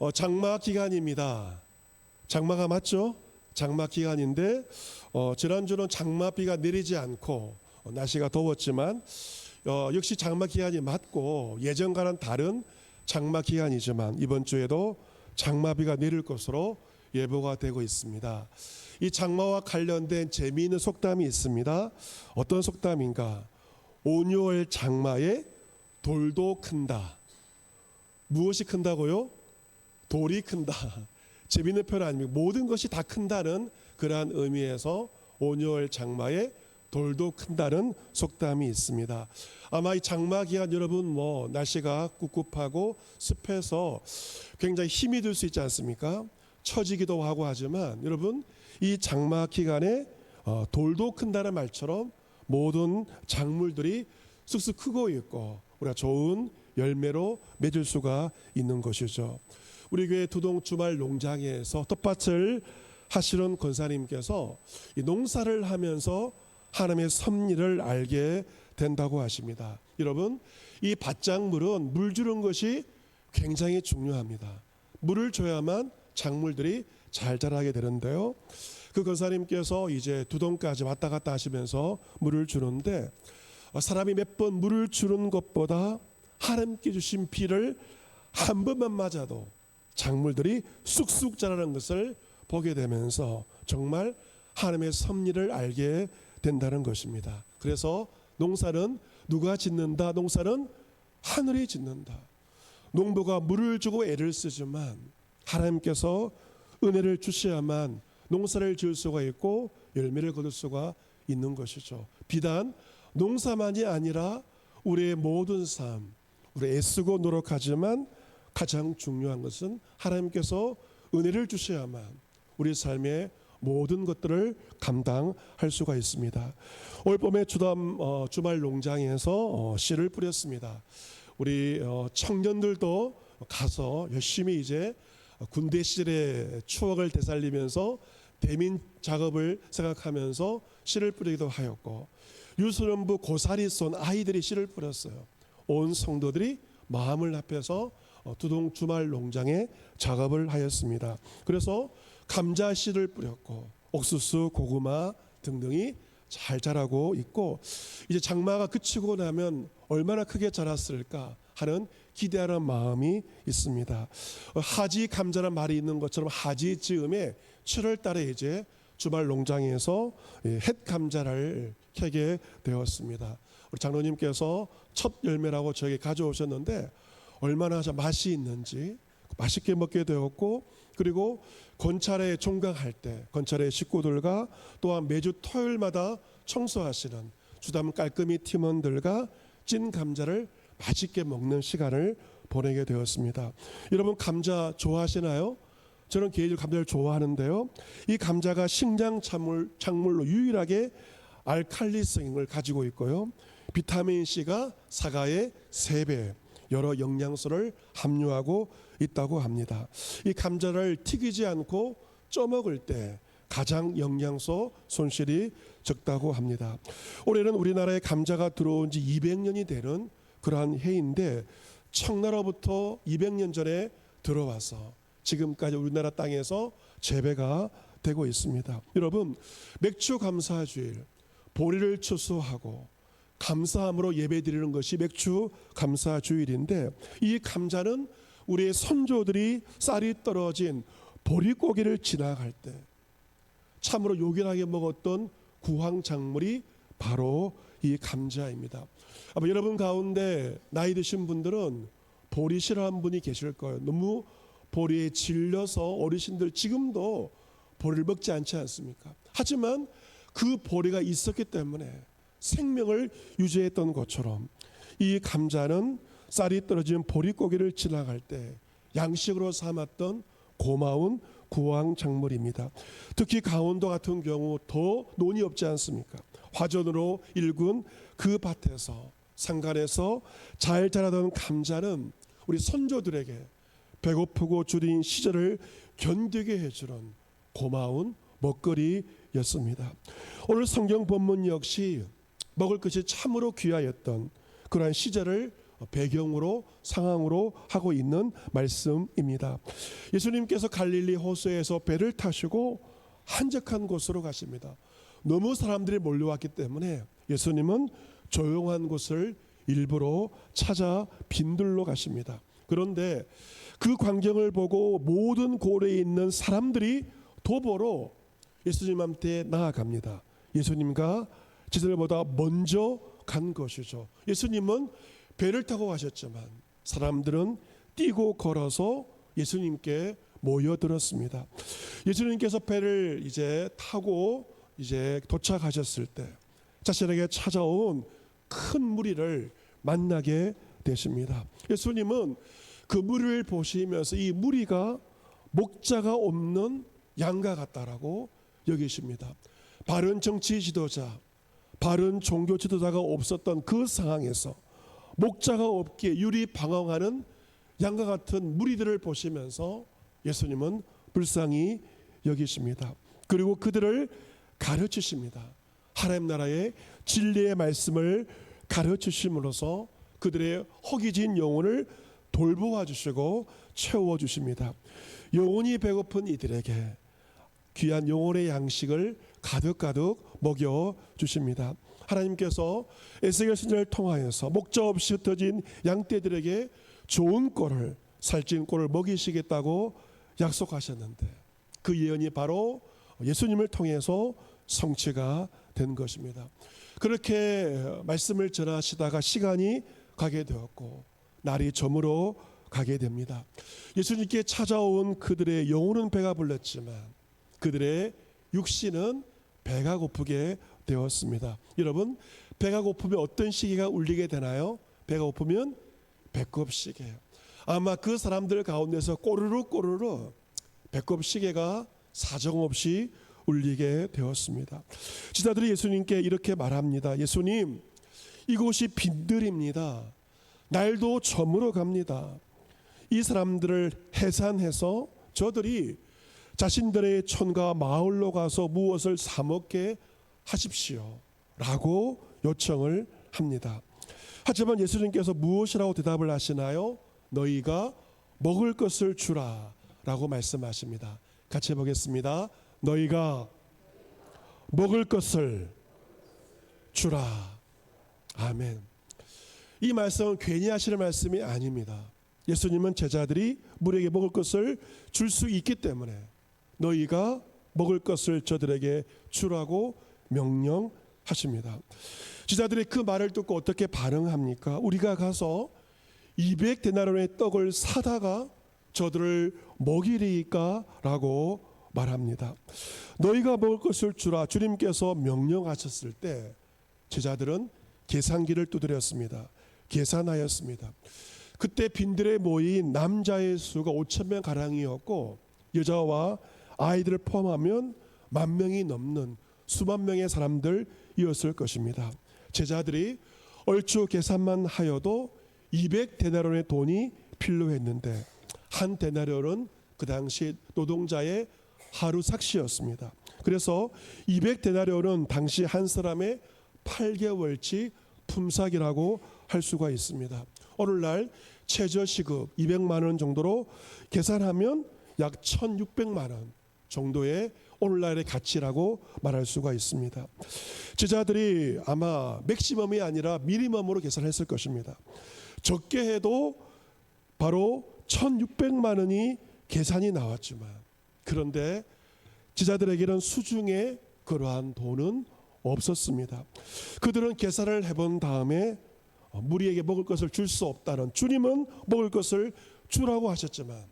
장마 기간입니다. 장마가 맞죠? 장마 기간인데 지난주는 장마비가 내리지 않고 날씨가 더웠지만 역시 장마 기간이 맞고 예전과는 다른 장마 기간이지만 이번 주에도 장마비가 내릴 것으로 예보가 되고 있습니다. 이 장마와 관련된 재미있는 속담이 있습니다. 어떤 속담인가? 5, 6월 장마에 돌도 큰다. 무엇이 큰다고요? 돌이 큰다. 재미있는 표현 아닙니까? 모든 것이 다 큰다는 그러한 의미에서 5, 6월 장마에 돌도 큰다는 속담이 있습니다. 아마 이 장마 기간 여러분 날씨가 꿉꿉하고 습해서 굉장히 힘이 들 수 있지 않습니까? 처지기도 하고 하지만 여러분 이 장마 기간에 돌도 큰다는 말처럼 모든 작물들이 쑥쑥 크고 있고 우리가 좋은 열매로 맺을 수가 있는 것이죠. 우리 교회 두동 주말 농장에서 텃밭을 하시는 권사님께서 이 농사를 하면서 하나님의 섭리를 알게 된다고 하십니다. 여러분 이 밭작물은 물 주는 것이 굉장히 중요합니다. 물을 줘야만 작물들이 잘 자라게 되는데요. 그 권사님께서 이제 두동까지 왔다 갔다 하시면서 물을 주는데 사람이 몇 번 물을 주는 것보다 하나님께 주신 비를 한 번만 맞아도 작물들이 쑥쑥 자라는 것을 보게 되면서 정말 하나님의 섭리를 알게 된다는 것입니다. 그래서 농사는 누가 짓는다? 농사는 하늘이 짓는다. 농부가 물을 주고 애를 쓰지만 하나님께서 은혜를 주셔야만 농사를 지을 수가 있고 열매를 거둘 수가 있는 것이죠. 비단 농사만이 아니라 우리의 모든 삶, 우리 애쓰고 노력하지만 가장 중요한 것은 하나님께서 은혜를 주셔야만 우리 삶의 모든 것들을 감당할 수가 있습니다. 올 봄에 주말 농장에서 씨를 뿌렸습니다. 우리 청년들도 가서 열심히 이제 군대 시절의 추억을 되살리면서 대민 작업을 생각하면서 씨를 뿌리기도 하였고 유소년부 고사리 쏜 아이들이 씨를 뿌렸어요. 온 성도들이 마음을 합해서 두동 주말 농장에 작업을 하였습니다. 그래서 감자 씨를 뿌렸고 옥수수, 고구마 등등이 잘 자라고 있고 이제 장마가 그치고 나면 얼마나 크게 자랐을까 하는 기대하는 마음이 있습니다. 하지 감자란 말이 있는 것처럼 하지 즈음에 7월 달에 이제 주말 농장에서 햇 감자를 캐게 되었습니다. 우리 장로님께서 첫 열매라고 저에게 가져오셨는데 얼마나 맛이 있는지 맛있게 먹게 되었고 그리고 건찰에 종강할 때 건찰의 식구들과 또한 매주 토요일마다 청소하시는 주담 깔끔히 팀원들과 찐 감자를 맛있게 먹는 시간을 보내게 되었습니다. 여러분 감자 좋아하시나요? 저는 개인적으로 감자를 좋아하는데요. 이 감자가 식량 작물로 유일하게 알칼리성을 가지고 있고요. 비타민 C가 사과의 3배 여러 영양소를 함유하고 있다고 합니다. 이 감자를 튀기지 않고 쪄먹을 때 가장 영양소 손실이 적다고 합니다. 올해는 우리나라에 감자가 들어온 지 200년이 되는 그러한 해인데 청나라부터 200년 전에 들어와서 지금까지 우리나라 땅에서 재배가 되고 있습니다. 여러분 맥주 감사주일 보리를 추수하고 감사함으로 예배드리는 것이 맥주 감사주일인데 이 감자는 우리의 선조들이 쌀이 떨어진 보릿고개를 지나갈 때 참으로 요긴하게 먹었던 구황작물이 바로 이 감자입니다. 아마 여러분 가운데 나이 드신 분들은 보리 싫어하는 분이 계실 거예요. 너무 보리에 질려서 어르신들 지금도 보리를 먹지 않지 않습니까? 하지만 그 보리가 있었기 때문에 생명을 유지했던 것처럼 이 감자는 쌀이 떨어진 보릿고개를 지나갈 때 양식으로 삼았던 고마운 구황작물입니다. 특히 강원도 같은 경우 더 논이 없지 않습니까? 화전으로 일군 그 밭에서 산간에서 잘 자라던 감자는 우리 선조들에게 배고프고 주린 시절을 견디게 해주는 고마운 먹거리였습니다. 오늘 성경 본문 역시 먹을 것이 참으로 귀하였던 그러한 시절을 배경으로 상황으로 하고 있는 말씀입니다. 예수님께서 갈릴리 호수에서 배를 타시고 한적한 곳으로 가십니다. 너무 사람들이 몰려왔기 때문에 예수님은 조용한 곳을 일부러 찾아 빈들로 가십니다. 그런데 그 광경을 보고 모든 고래에 있는 사람들이 도보로 예수님한테 나아갑니다. 예수님과 제자들보다 먼저 간 것이죠. 예수님은 배를 타고 가셨지만 사람들은 뛰고 걸어서 예수님께 모여들었습니다. 예수님께서 배를 이제 타고 이제 도착하셨을 때 자신에게 찾아온 큰 무리를 만나게 되십니다. 예수님은 그 무리를 보시면서 이 무리가 목자가 없는 양과 같다라고 여기십니다. 바른 정치 지도자, 바른 종교 지도자가 없었던 그 상황에서 목자가 없기에 유리방황하는 양과 같은 무리들을 보시면서 예수님은 불쌍히 여기십니다. 그리고 그들을 가르치십니다. 하나님 나라의 진리의 말씀을 가르치심으로써 그들의 허기진 영혼을 돌보아 주시고 채워 주십니다. 영혼이 배고픈 이들에게 귀한 영혼의 양식을 가득가득 먹여 주십니다. 하나님께서 에스겔 선지자를 통하여서 목자 없이 흩어진 양떼들에게 좋은 꼴을, 살찐 꼴을 먹이시겠다고 약속하셨는데 그 예언이 바로 예수님을 통해서 성취가 된 것입니다. 그렇게 말씀을 전하시다가 시간이 가게 되었고 날이 저물어 가게 됩니다. 예수님께 찾아온 그들의 영혼은 배가 불렀지만 그들의 육신은 배가 고프게 되었습니다. 여러분, 배가 고프면 어떤 시계가 울리게 되나요? 배가 고프면 배꼽 시계. 아마 그 사람들 가운데서 꼬르륵 꼬르륵 배꼽 시계가 사정없이 울리게 되었습니다. 지자들이 예수님께 이렇게 말합니다. 예수님, 이곳이 빈들입니다. 날도 저물어 갑니다. 이 사람들을 해산해서 저들이 자신들의 촌과 마을로 가서 무엇을 사 먹게 하십시오 라고 요청을 합니다. 하지만 예수님께서 무엇이라고 대답을 하시나요? 너희가 먹을 것을 주라 라고 말씀하십니다. 같이 보겠습니다. 너희가 먹을 것을 주라. 아멘. 이 말씀은 괜히 하시는 말씀이 아닙니다. 예수님은 제자들이 무리에게 먹을 것을 줄 수 있기 때문에 너희가 먹을 것을 저들에게 주라고 명령하십니다. 제자들이 그 말을 듣고 어떻게 반응합니까? 우리가 가서 200데나리온의 떡을 사다가 저들을 먹이리까? 라고 말합니다. 너희가 먹을 것을 주라 주님께서 명령하셨을 때 제자들은 계산기를 두드렸습니다. 계산하였습니다. 그때 빈들에 모인 남자의 수가 5,000명 가량이었고 여자와 아이들을 포함하면 10,000명이 넘는 수만 명의 사람들이었을 것입니다. 제자들이 얼추 계산만 하여도 200데나리온의 돈이 필요했는데 한 데나리온은 그 당시 노동자의 하루 삭시였습니다. 그래서 200데나리온은 당시 한 사람의 8개월치 품삯이라고 할 수가 있습니다. 오늘날 최저시급 200만 원 정도로 계산하면 약 1,600만 원 정도의 오늘날의 가치라고 말할 수가 있습니다. 제자들이 아마 맥시멈이 아니라 미니멈으로 계산했을 것입니다. 적게 해도 바로 1,600만 원이 계산이 나왔지만 그런데 제자들에게는 수중에 그러한 돈은 없었습니다. 그들은 계산을 해본 다음에 무리에게 먹을 것을 줄 수 없다는, 주님은 먹을 것을 주라고 하셨지만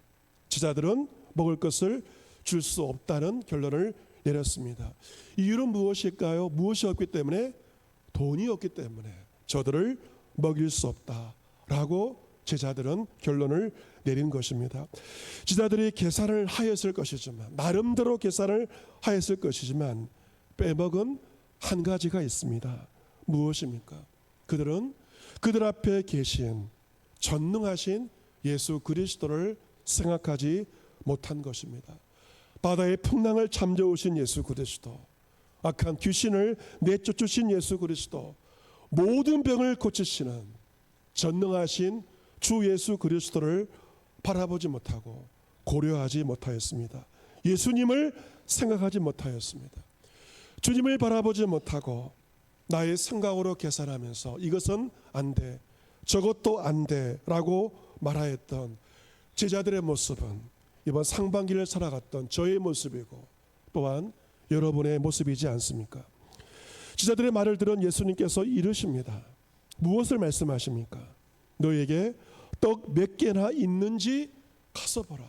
제자들은 먹을 것을 줄 수 없다는 결론을 내렸습니다. 이유는 무엇일까요? 무엇이 없기 때문에? 돈이 없기 때문에 저들을 먹일 수 없다라고 제자들은 결론을 내린 것입니다. 제자들이 계산을 하였을 것이지만, 나름대로 계산을 하였을 것이지만 빼먹은 한 가지가 있습니다. 무엇입니까? 그들은 그들 앞에 계신 전능하신 예수 그리스도를 생각하지 못한 것입니다. 바다의 풍랑을 잠재우신 예수 그리스도, 악한 귀신을 내쫓으신 예수 그리스도, 모든 병을 고치시는 전능하신 주 예수 그리스도를 바라보지 못하고 고려하지 못하였습니다. 예수님을 생각하지 못하였습니다. 주님을 바라보지 못하고 나의 생각으로 계산하면서 이것은 안 돼, 저것도 안 돼 라고 말하였던 제자들의 모습은 이번 상반기를 살아갔던 저의 모습이고 또한 여러분의 모습이지 않습니까? 제자들의 말을 들은 예수님께서 이르십니다. 무엇을 말씀하십니까? 너에게 떡 몇 개나 있는지 가서 보라.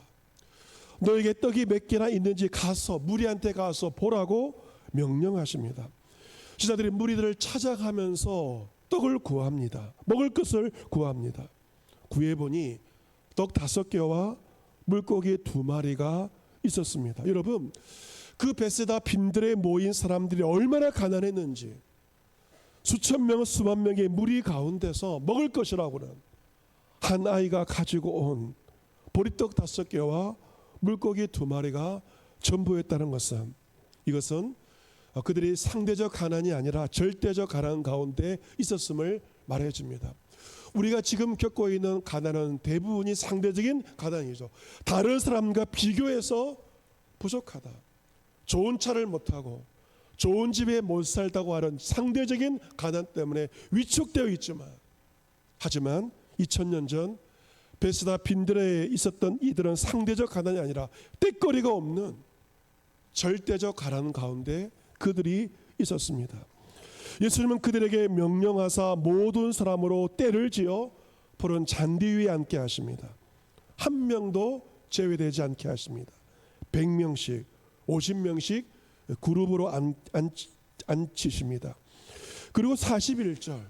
너에게 떡이 몇 개나 있는지 가서 무리한테 가서 보라고 명령하십니다. 제자들이 무리들을 찾아가면서 떡을 구합니다. 먹을 것을 구합니다. 구해보니 떡 5개와 물고기 2마리가 있었습니다. 여러분, 그 베세다 빈들에 모인 사람들이 얼마나 가난했는지, 수천 명 수만 명의 무리 가운데서 먹을 것이라고는 한 아이가 가지고 온 보리떡 5개와 물고기 2마리가 전부였다는 것은, 이것은 그들이 상대적 가난이 아니라 절대적 가난 가운데 있었음을 말해줍니다. 우리가 지금 겪고 있는 가난은 대부분이 상대적인 가난이죠. 다른 사람과 비교해서 부족하다, 좋은 차를 못하고 좋은 집에 못 살다고 하는 상대적인 가난 때문에 위축되어 있지만, 하지만 2000년 전 베스다 빈들에 있었던 이들은 상대적 가난이 아니라 떼거리가 없는 절대적 가난 가운데 그들이 있었습니다. 예수님은 그들에게 명령하사 모든 사람으로 떼를 지어 푸른 잔디 위에 앉게 하십니다. 한 명도 제외되지 않게 하십니다. 100명씩 50명씩 그룹으로 앉히십니다. 그리고 41절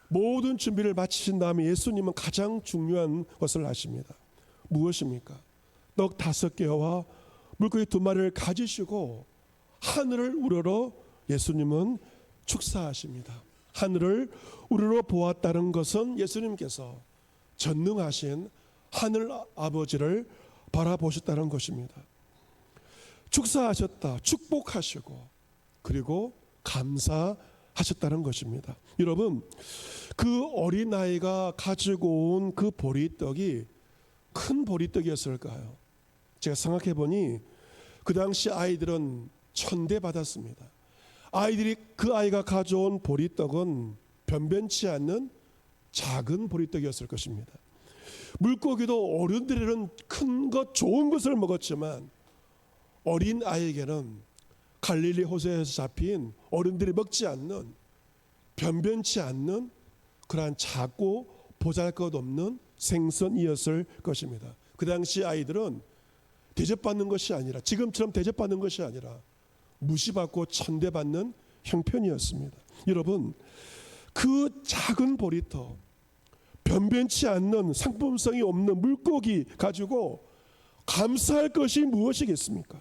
모든 준비를 마치신 다음에 예수님은 가장 중요한 것을 하십니다. 무엇입니까? 떡 5개와 물고기 2마리를 가지시고 하늘을 우러러 예수님은 축사하십니다. 하늘을 우러러 보았다는 것은 예수님께서 전능하신 하늘 아버지를 바라보셨다는 것입니다. 축사하셨다, 축복하시고 그리고 감사하셨다는 것입니다. 여러분, 그 어린아이가 가지고 온 그 보리떡이 큰 보리떡이었을까요? 제가 생각해 보니 그 당시 아이들은 천대받았습니다. 아이들이 그 아이가 가져온 보리떡은 변변치 않는 작은 보리떡이었을 것입니다. 물고기도 어른들에는 큰 것, 좋은 것을 먹었지만 어린 아이에게는 갈릴리 호수에서 잡힌 어른들이 먹지 않는 변변치 않는 그러한 작고 보잘것없는 생선이었을 것입니다. 그 당시 아이들은 대접받는 것이 아니라, 지금처럼 대접받는 것이 아니라 무시받고 천대받는 형편이었습니다. 여러분, 그 작은 보리떡, 변변치 않는 상품성이 없는 물고기 가지고 감사할 것이 무엇이겠습니까?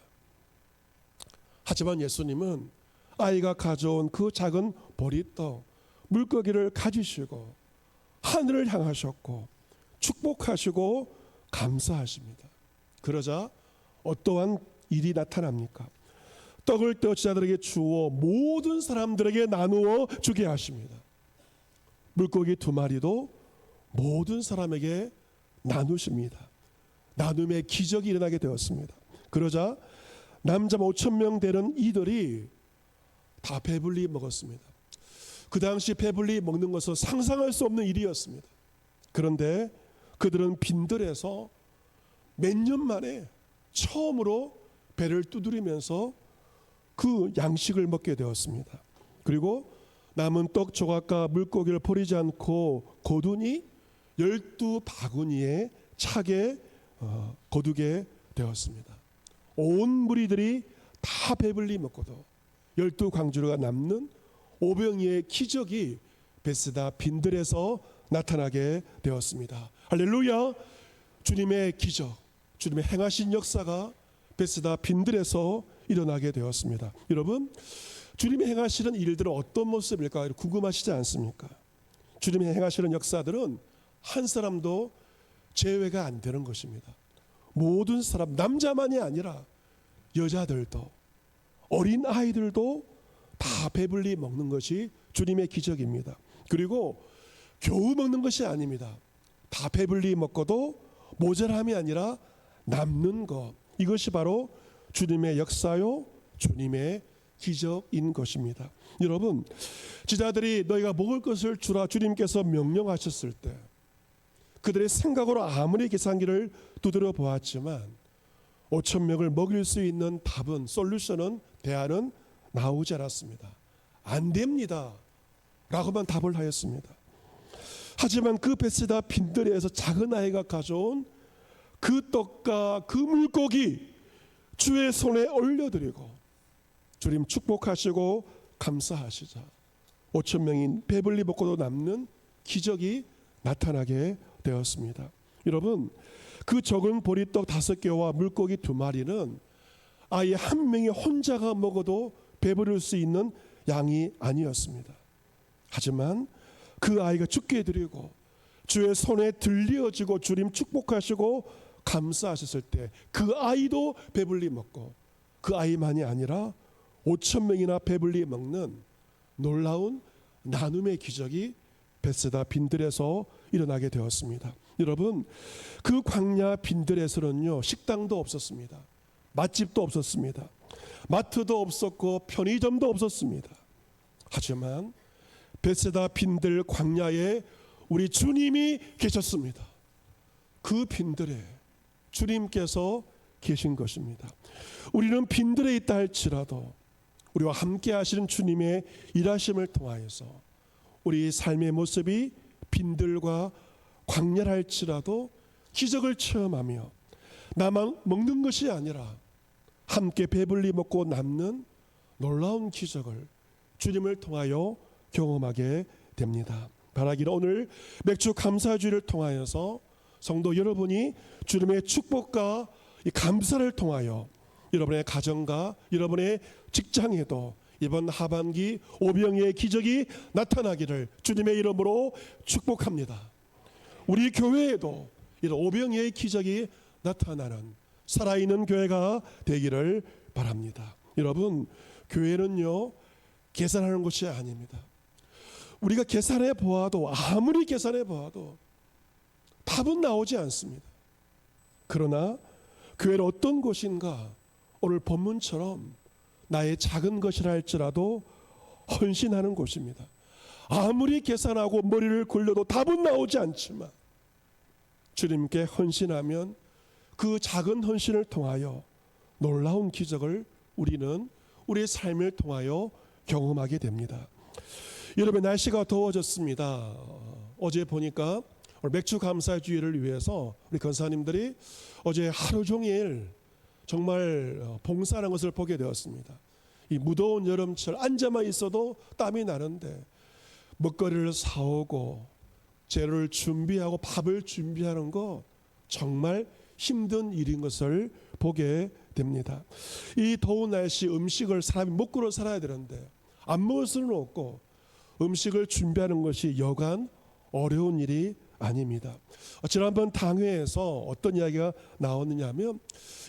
하지만 예수님은 아이가 가져온 그 작은 보리떡, 물고기를 가지시고 하늘을 향하셨고 축복하시고 감사하십니다. 그러자 어떠한 일이 나타납니까? 떡을 떼어 제자들에게 주어 모든 사람들에게 나누어 주게 하십니다. 물고기 2마리도 모든 사람에게 나누십니다. 나눔의 기적이 일어나게 되었습니다. 그러자 남자 5,000명 되는 이들이 다 배불리 먹었습니다. 그 당시 배불리 먹는 것은 상상할 수 없는 일이었습니다. 그런데 그들은 빈들에서 몇 년 만에 처음으로 배를 두드리면서 그 양식을 먹게 되었습니다. 그리고 남은 떡 조각과 물고기를 버리지 않고 거두니 12바구니에 차게 거두게 되었습니다. 온 무리들이 다 배불리 먹고도 12광주리가 남는 오병이의 기적이 베스다 빈들에서 나타나게 되었습니다. 할렐루야! 주님의 기적, 주님의 행하신 역사가 베스다 빈들에서 일어나게 되었습니다. 여러분, 주님이 행하시는 일들은 어떤 모습일까 궁금하시지 않습니까? 주님이 행하시는 역사들은 한 사람도 제외가 안 되는 것입니다. 모든 사람, 남자만이 아니라 여자들도 어린 아이들도 다 배불리 먹는 것이 주님의 기적입니다. 그리고 겨우 먹는 것이 아닙니다. 다 배불리 먹고도 모자람이 아니라 남는 것, 이것이 바로 주님의 역사요, 주님의 기적인 것입니다. 여러분, 제자들이 너희가 먹을 것을 주라 주님께서 명령하셨을 때 그들의 생각으로 아무리 계산기를 두드려 보았지만 5천 명을 먹일 수 있는 답은, 솔루션은, 대안은 나오지 않았습니다. 안 됩니다 라고만 답을 하였습니다. 하지만 그 베세다 빈들에서 작은 아이가 가져온 그 떡과 그 물고기 주의 손에 올려드리고 주님 축복하시고 감사하시자 5천 명이 배불리 먹고도 남는 기적이 나타나게 되었습니다. 여러분, 그 적은 보리떡 5개와 물고기 2마리는 아예 한 명이 혼자가 먹어도 배부를 수 있는 양이 아니었습니다. 하지만 그 아이가 죽게 드리고 주의 손에 들려지고 주님 축복하시고 감사하셨을 때 그 아이도 배불리 먹고, 그 아이만이 아니라 5천 명이나 배불리 먹는 놀라운 나눔의 기적이 베세다 빈들에서 일어나게 되었습니다. 여러분, 그 광야 빈들에서는요, 식당도 없었습니다. 맛집도 없었습니다. 마트도 없었고 편의점도 없었습니다. 하지만 베세다 빈들 광야에 우리 주님이 계셨습니다. 그 빈들에 주님께서 계신 것입니다. 우리는 빈들에 있다 할지라도 우리와 함께 하시는 주님의 일하심을 통하여서 우리 삶의 모습이 빈들과 광야라 할지라도 기적을 체험하며 나만 먹는 것이 아니라 함께 배불리 먹고 남는 놀라운 기적을 주님을 통하여 경험하게 됩니다. 바라기를 오늘 맥주 감사주의를 통하여서 성도 여러분이 주님의 축복과 이 감사를 통하여 여러분의 가정과 여러분의 직장에도 이번 하반기 오병이의 기적이 나타나기를 주님의 이름으로 축복합니다. 우리 교회에도 이런 오병이의 기적이 나타나는 살아있는 교회가 되기를 바랍니다. 여러분, 교회는요, 계산하는 것이 아닙니다. 우리가 계산해 보아도, 아무리 계산해 보아도 답은 나오지 않습니다. 그러나 교회는 어떤 곳인가? 오늘 본문처럼 나의 작은 것이라 할지라도 헌신하는 곳입니다. 아무리 계산하고 머리를 굴려도 답은 나오지 않지만 주님께 헌신하면 그 작은 헌신을 통하여 놀라운 기적을 우리는 우리의 삶을 통하여 경험하게 됩니다. 여러분, 날씨가 더워졌습니다. 어제 보니까 맥주 감사주의를 위해서 우리 권사님들이 어제 하루 종일 정말 봉사하는 것을 보게 되었습니다. 이 무더운 여름철 앉아만 있어도 땀이 나는데 먹거리를 사오고 재료를 준비하고 밥을 준비하는 거 정말 힘든 일인 것을 보게 됩니다. 이 더운 날씨 음식을 사람이 먹고로 살아야 되는데 안 먹을 수는 없고 음식을 준비하는 것이 여간 어려운 일이 아닙니다. 지난번 당회에서 어떤 이야기가 나왔느냐 하면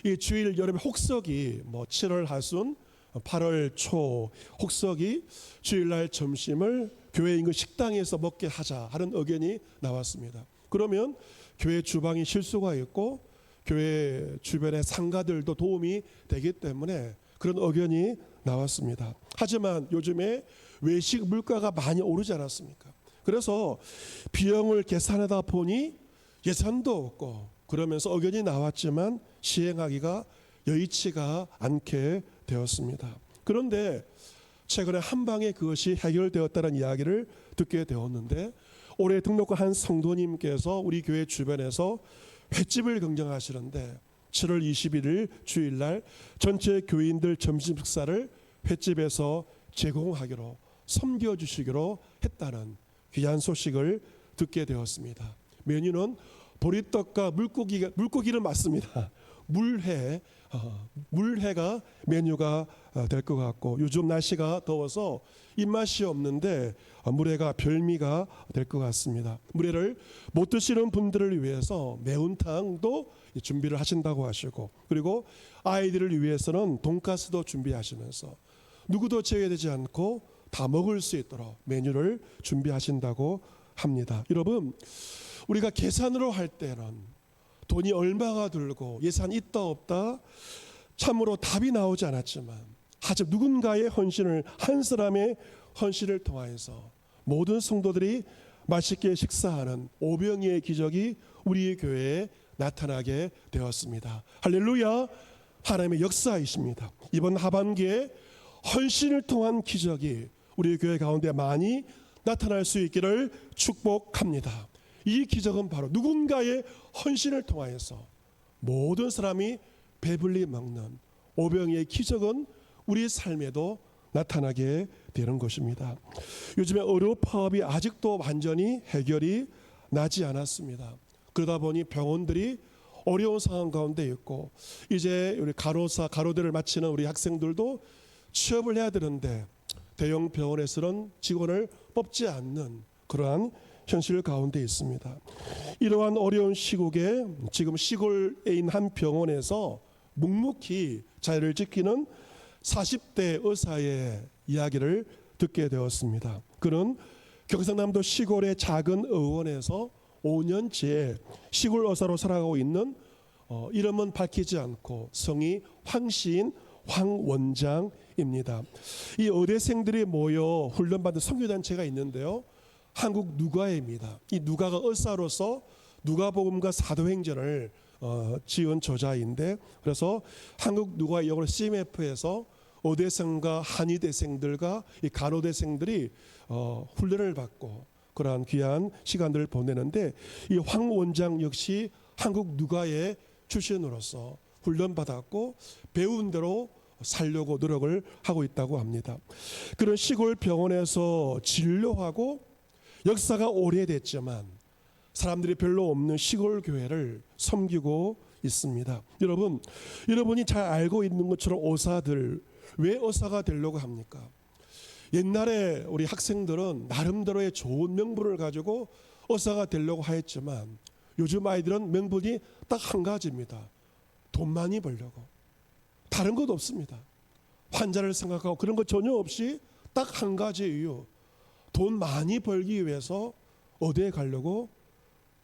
이 주일 여름에 혹석이 7월 하순 8월 초 혹석이 주일날 점심을 교회 인근 식당에서 먹게 하자 하는 의견이 나왔습니다. 그러면 교회 주방이 실수가 있고 교회 주변의 상가들도 도움이 되기 때문에 그런 의견이 나왔습니다. 하지만 요즘에 외식 물가가 많이 오르지 않았습니까? 그래서 비용을 계산하다 보니 예산도 없고 그러면서 의견이 나왔지만 시행하기가 여의치가 않게 되었습니다. 그런데 최근에 한 방에 그것이 해결되었다는 이야기를 듣게 되었는데 올해 등록한 한 성도님께서 우리 교회 주변에서 횟집을 경영하시는데 7월 21일 주일날 전체 교인들 점심 식사를 횟집에서 제공하기로 섬겨주시기로 했다는 귀한 소식을 듣게 되었습니다. 메뉴는 보리떡과 물고기는 맞습니다. 물회가 메뉴가 될 것 같고 요즘 날씨가 더워서 입맛이 없는데 물회가 별미가 될 것 같습니다. 물회를 못 드시는 분들을 위해서 매운탕도 준비를 하신다고 하시고 그리고 아이들을 위해서는 돈가스도 준비하시면서 누구도 제외되지 않고 다 먹을 수 있도록 메뉴를 준비하신다고 합니다. 여러분, 우리가 계산으로 할 때는 돈이 얼마가 들고 예산이 있다 없다 참으로 답이 나오지 않았지만, 하지만 누군가의 헌신을, 한 사람의 헌신을 통하여서 모든 성도들이 맛있게 식사하는 오병이의 기적이 우리 교회에 나타나게 되었습니다. 할렐루야. 하나님의 역사이십니다. 이번 하반기에 헌신을 통한 기적이 우리 교회 가운데 많이 나타날 수 있기를 축복합니다. 이 기적은 바로 누군가의 헌신을 통하여서 모든 사람이 배불리 먹는 오병이의 기적은 우리 삶에도 나타나게 되는 것입니다. 요즘에 의료 파업이 아직도 완전히 해결이 나지 않았습니다. 그러다 보니 병원들이 어려운 상황 가운데 있고, 이제 우리 가로대를 마치는 우리 학생들도 취업을 해야 되는데 대형 병원에서는 직원을 뽑지 않는 그러한 현실 가운데 있습니다. 이러한 어려운 시국에 지금 시골에 있는 한 병원에서 묵묵히 자리를 지키는 40대 의사의 이야기를 듣게 되었습니다. 그는 경상남도 시골의 작은 의원에서 5년째 시골 의사로 살아가고 있는 이름은 밝히지 않고 성이 황씨인 황 원장입니다. 이 의대생들이 모여 훈련받는 선교단체가 있는데요, 한국 누가입니다. 이 누가가 의사로서 누가복음과 사도행전을 지은 저자인데, 그래서 한국 누가 영어로 CMF에서 의대생과 한의대생들과 이 간호대생들이 훈련을 받고 그러한 귀한 시간들을 보내는데, 이 황 원장 역시 한국 누가의 출신으로서 훈련받았고 배운 대로 살려고 노력을 하고 있다고 합니다. 그런 시골 병원에서 진료하고 역사가 오래됐지만 사람들이 별로 없는 시골 교회를 섬기고 있습니다. 여러분이 잘 알고 있는 것처럼 의사들 왜 의사가 되려고 합니까? 옛날에 우리 학생들은 나름대로의 좋은 명분을 가지고 의사가 되려고 하였지만 요즘 아이들은 명분이 딱 한 가지입니다. 돈 많이 벌려고. 다른 것 없습니다. 환자를 생각하고 그런 것 전혀 없이 딱 한 가지 이유. 돈 많이 벌기 위해서 의대에 가려고,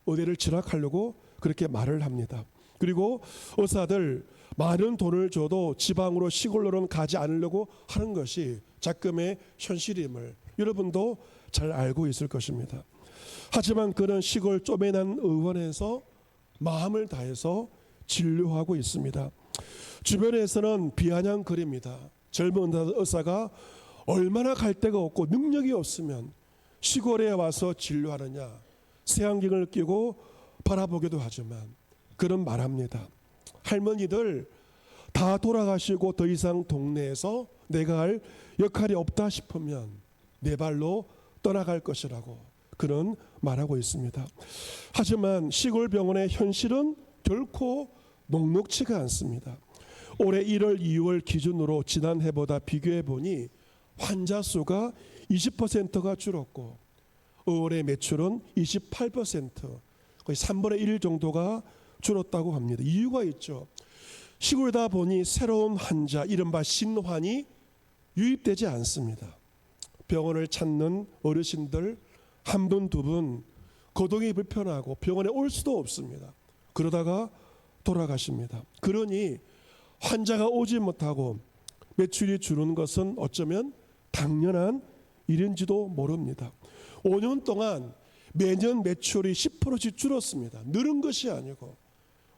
의대를 진학하려고 그렇게 말을 합니다. 그리고 의사들 많은 돈을 줘도 지방으로 시골로는 가지 않으려고 하는 것이 작금의 현실임을 여러분도 잘 알고 있을 것입니다. 하지만 그는 시골 쪼매난 의원에서 마음을 다해서 진료하고 있습니다. 주변에서는 비아냥거립니다. 젊은 의사가 얼마나 갈 데가 없고 능력이 없으면 시골에 와서 진료하느냐, 새안경을 끼고 바라보기도 하지만 그는 말합니다. 할머니들 다 돌아가시고 더 이상 동네에서 내가 할 역할이 없다 싶으면 내 발로 떠나갈 것이라고 그는 말하고 있습니다. 하지만 시골 병원의 현실은 결코 녹록치가 않습니다. 올해 1월, 2월 기준으로 지난해보다 비교해 보니 환자 수가 20%가 줄었고 의원의 매출은 28%, 거의 3분의 1 정도가 줄었다고 합니다. 이유가 있죠. 시골이다 보니 새로운 환자, 이른바 신환이 유입되지 않습니다. 병원을 찾는 어르신들 한 분, 두 분 거동이 불편하고 병원에 올 수도 없습니다. 그러다가 돌아가십니다. 그러니 환자가 오지 못하고 매출이 줄은 것은 어쩌면 당연한 일인지도 모릅니다. 5년 동안 매년 매출이 10%씩 줄었습니다. 늘은 것이 아니고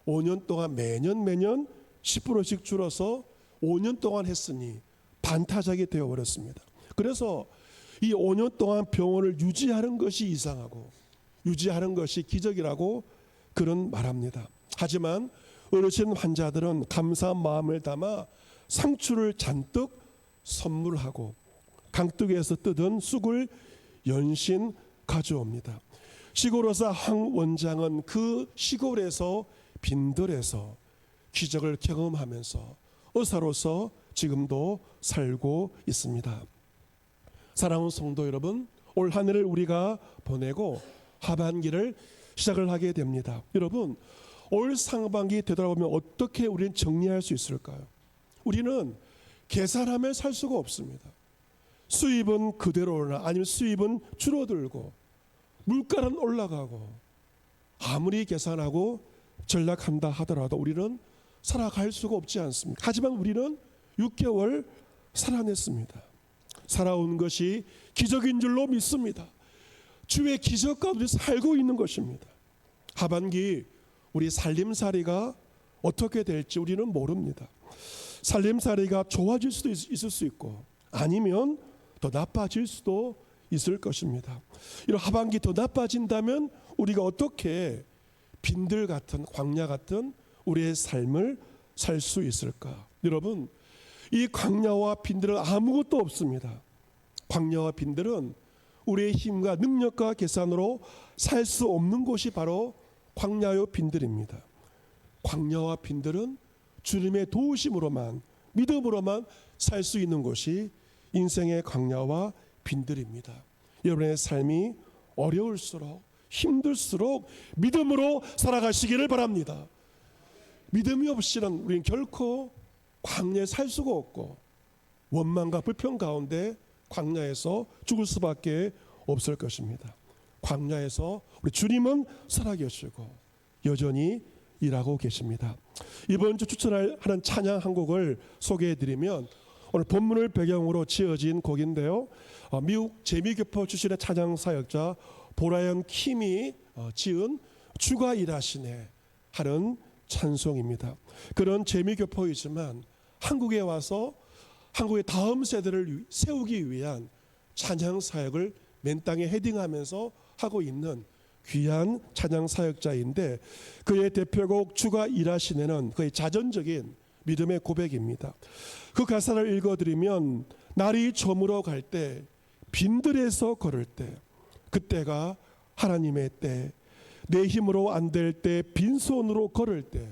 5년 동안 매년 10%씩 줄어서 5년 동안 했으니 반타작이 되어버렸습니다. 그래서 이 5년 동안 병원을 유지하는 것이 이상하고 유지하는 것이 기적이라고 그런 말합니다. 하지만 어르신 환자들은 감사한 마음을 담아 상추를 잔뜩 선물하고 강둑에서 뜯은 쑥을 연신 가져옵니다. 시골의사 황 원장은 그 시골에서 빈들에서 기적을 경험하면서 의사로서 지금도 살고 있습니다. 사랑하는 성도 여러분, 올 한 해를 우리가 보내고 하반기를 시작을 하게 됩니다. 여러분, 올 상반기 되돌아보면 어떻게 우리는 정리할 수 있을까요? 우리는 계산하며 살 수가 없습니다. 수입은 그대로나 아니면 수입은 줄어들고 물가는 올라가고 아무리 계산하고 전략한다 하더라도 우리는 살아갈 수가 없지 않습니까? 하지만 우리는 6개월 살아냈습니다. 살아온 것이 기적인 줄로 믿습니다. 주의 기적 가운데 살고 있는 것입니다. 하반기 우리 살림살이가 어떻게 될지 우리는 모릅니다. 살림살이가 좋아질 수도 있을 수 있고 아니면 더 나빠질 수도 있을 것입니다. 이런 하반기 더 나빠진다면 우리가 어떻게 빈들 같은 광야 같은 우리의 삶을 살 수 있을까? 여러분, 이 광야와 빈들은 아무것도 없습니다. 광야와 빈들은 우리의 힘과 능력과 계산으로 살 수 없는 곳이 바로 광야요 빈들입니다. 광야와 빈들은 주님의 도우심으로만, 믿음으로만 살 수 있는 곳이 인생의 광야와 빈들입니다. 여러분의 삶이 어려울수록 힘들수록 믿음으로 살아가시기를 바랍니다. 믿음이 없이는 우리는 결코 광야에 살 수가 없고 원망과 불평 가운데 광야에서 죽을 수밖에 없을 것입니다. 광야에서 우리 주님은 살아계시고 여전히 일하고 계십니다. 이번 주 추천하는 찬양 한 곡을 소개해드리면 오늘 본문을 배경으로 지어진 곡인데요. 미국 재미교포 출신의 찬양 사역자 보라연 킴이 지은 주가 일하시네 하는 찬송입니다. 그런 재미교포이지만 한국에 와서 한국의 다음 세대를 세우기 위한 찬양 사역을 맨 땅에 헤딩하면서 하고 있는 귀한 찬양 사역자인데 그의 대표곡 주가 일하시네는 그의 자전적인 믿음의 고백입니다. 그 가사를 읽어드리면 날이 저물어 갈 때 빈들에서 걸을 때 그때가 하나님의 때 내 힘으로 안 될 때 빈손으로 걸을 때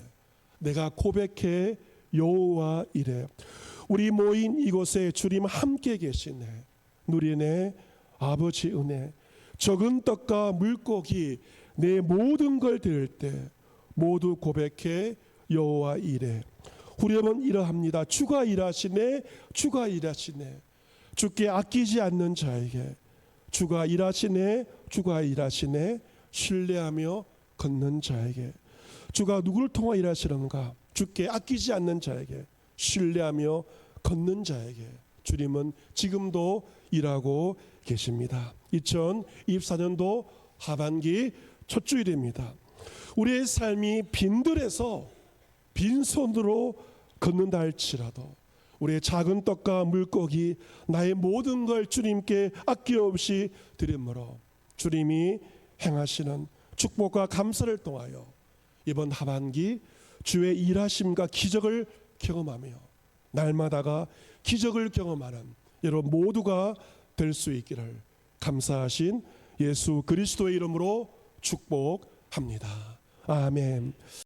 내가 고백해 여호와 이래 우리 모인 이곳에 주님 함께 계시네 누리네 아버지 은혜 적은 떡과 물고기 내 모든 걸 드릴 때 모두 고백해 여호와 이래 후렴은 이러합니다. 주가 일하시네 주가 일하시네 주께 아끼지 않는 자에게 주가 일하시네 주가 일하시네 신뢰하며 걷는 자에게 주가 누구를 통하 일하시는가 주께 아끼지 않는 자에게 신뢰하며 걷는 자에게 주님은 지금도 일하고 계십니다. 2024년도 하반기 첫 주일입니다. 우리의 삶이 빈들에서 빈손으로 걷는다 할지라도 우리의 작은 떡과 물고기 나의 모든 걸 주님께 아낌없이 드림으로 주님이 행하시는 축복과 감사를 통하여 이번 하반기 주의 일하심과 기적을 경험하며 날마다가 기적을 경험하는 여러분 모두가 될 수 있기를 감사하신 예수 그리스도의 이름으로 축복합니다. 아멘.